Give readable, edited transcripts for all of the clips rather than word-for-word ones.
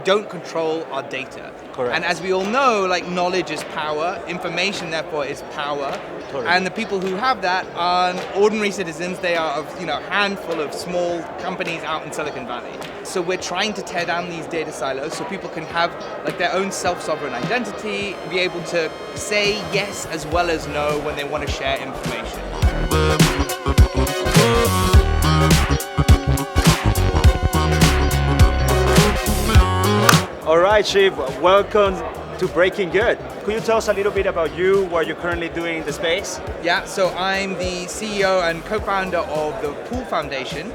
don't control our data. Correct. And as we all know, like knowledge is power, information therefore is power. Totally. And the people who have that are ordinary citizens. They are of a handful of small companies out in Silicon Valley. So we're trying to tear down these data silos so people can have like their own self-sovereign identity, be able to say yes as well as no when they want to share information. All right, Shiv, welcome to BreakinGud. Could you tell us a little bit about you, what you're currently doing in the space? Yeah, so I'm the CEO and co-founder of the Pool Foundation.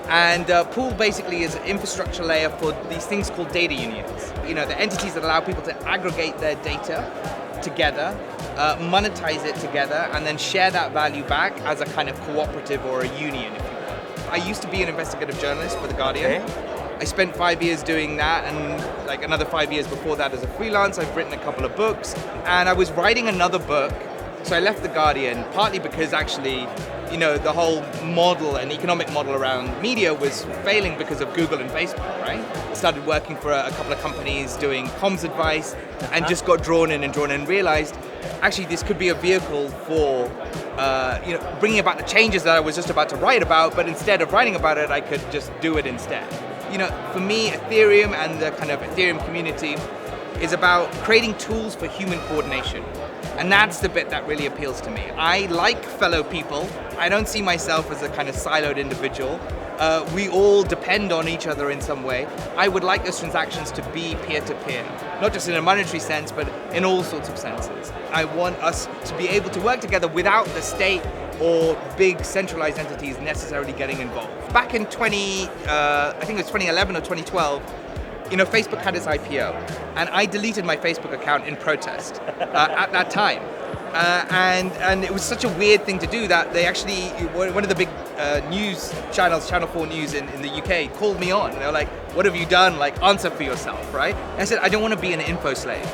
And Pool basically is an infrastructure layer for these things called data unions. The entities that allow people to aggregate their data together, monetize it together, and then share that value back as a kind of cooperative or a union, if you will. I used to be an investigative journalist for The Guardian. Okay. I spent 5 years doing that, and like another 5 years before that as a freelance. I've written a couple of books, and I was writing another book. So I left The Guardian, partly because actually, the whole model and economic model around media was failing because of Google and Facebook, right? Started working for a couple of companies doing comms advice, and just got drawn in and realized, actually this could be a vehicle for bringing about the changes that I was just about to write about, but instead of writing about it, I could just do it instead. For me, Ethereum and the kind of Ethereum community is about creating tools for human coordination. And that's the bit that really appeals to me. I like fellow people. I don't see myself as a kind of siloed individual. We all depend on each other in some way. I would like those transactions to be peer-to-peer, not just in a monetary sense, but in all sorts of senses. I want us to be able to work together without the state or big centralized entities necessarily getting involved. Back in I think it was 2011 or 2012, Facebook had its IPO, and I deleted my Facebook account in protest at that time. And it was such a weird thing to do that they actually, one of the big news channels, Channel 4 News in the UK, called me on. They were like, what have you done? Like, answer for yourself, right? And I said, I don't want to be an info slave.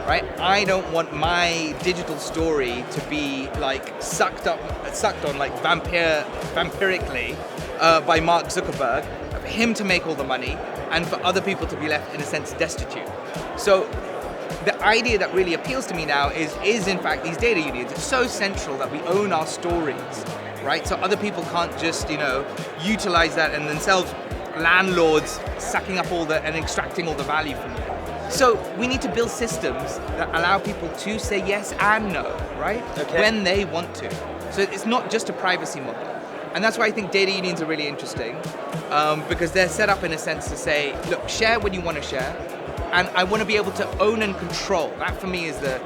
Right? I don't want my digital story to be like sucked on like vampirically by Mark Zuckerberg, for him to make all the money and for other people to be left in a sense destitute. So the idea that really appeals to me now is in fact these data unions. It's so central that we own our stories, right? So other people can't just utilize that and themselves landlords sucking up and extracting all the value from it. So we need to build systems that allow people to say yes and no, right? Okay. When they want to. So it's not just a privacy model. And that's why I think data unions are really interesting, because they're set up in a sense to say, look, share when you want to share, and I want to be able to own and control. That for me is the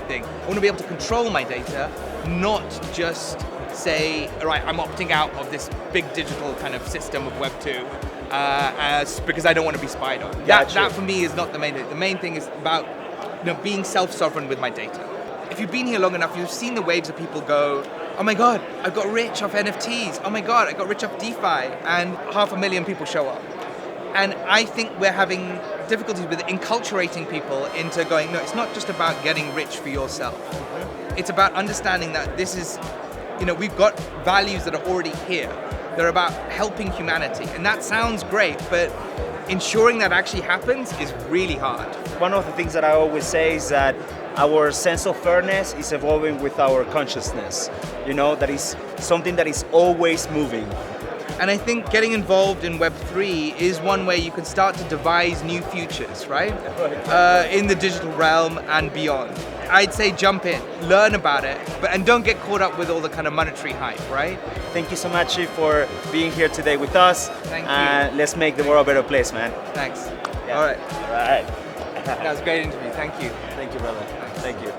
thing. I want to be able to control my data, not just say, all right, I'm opting out of this big digital kind of system of Web 2, because I don't want to be spied on. That for me is not the main thing. The main thing is about being self-sovereign with my data. If you've been here long enough, you've seen the waves of people go, oh my God, I got rich off NFTs. Oh my God, I got rich off DeFi. And 500,000 people show up. And I think we're having difficulties with enculturating people into going, no, it's not just about getting rich for yourself. It's about understanding that this is, we've got values that are already here. They're about helping humanity. And that sounds great, but ensuring that actually happens is really hard. One of the things that I always say is that our sense of fairness is evolving with our consciousness. That is something that is always moving. And I think getting involved in Web3 is one way you can start to devise new futures, right? In the digital realm and beyond. I'd say jump in, learn about it, and don't get caught up with all the kind of monetary hype, right? Thank you so much, Shiv, for being here today with us. Thank you. Let's make the world a better place, man. Thanks. Yeah. All right. All right. That was a great interview. Thank you. Thank you, brother. Thanks. Thank you.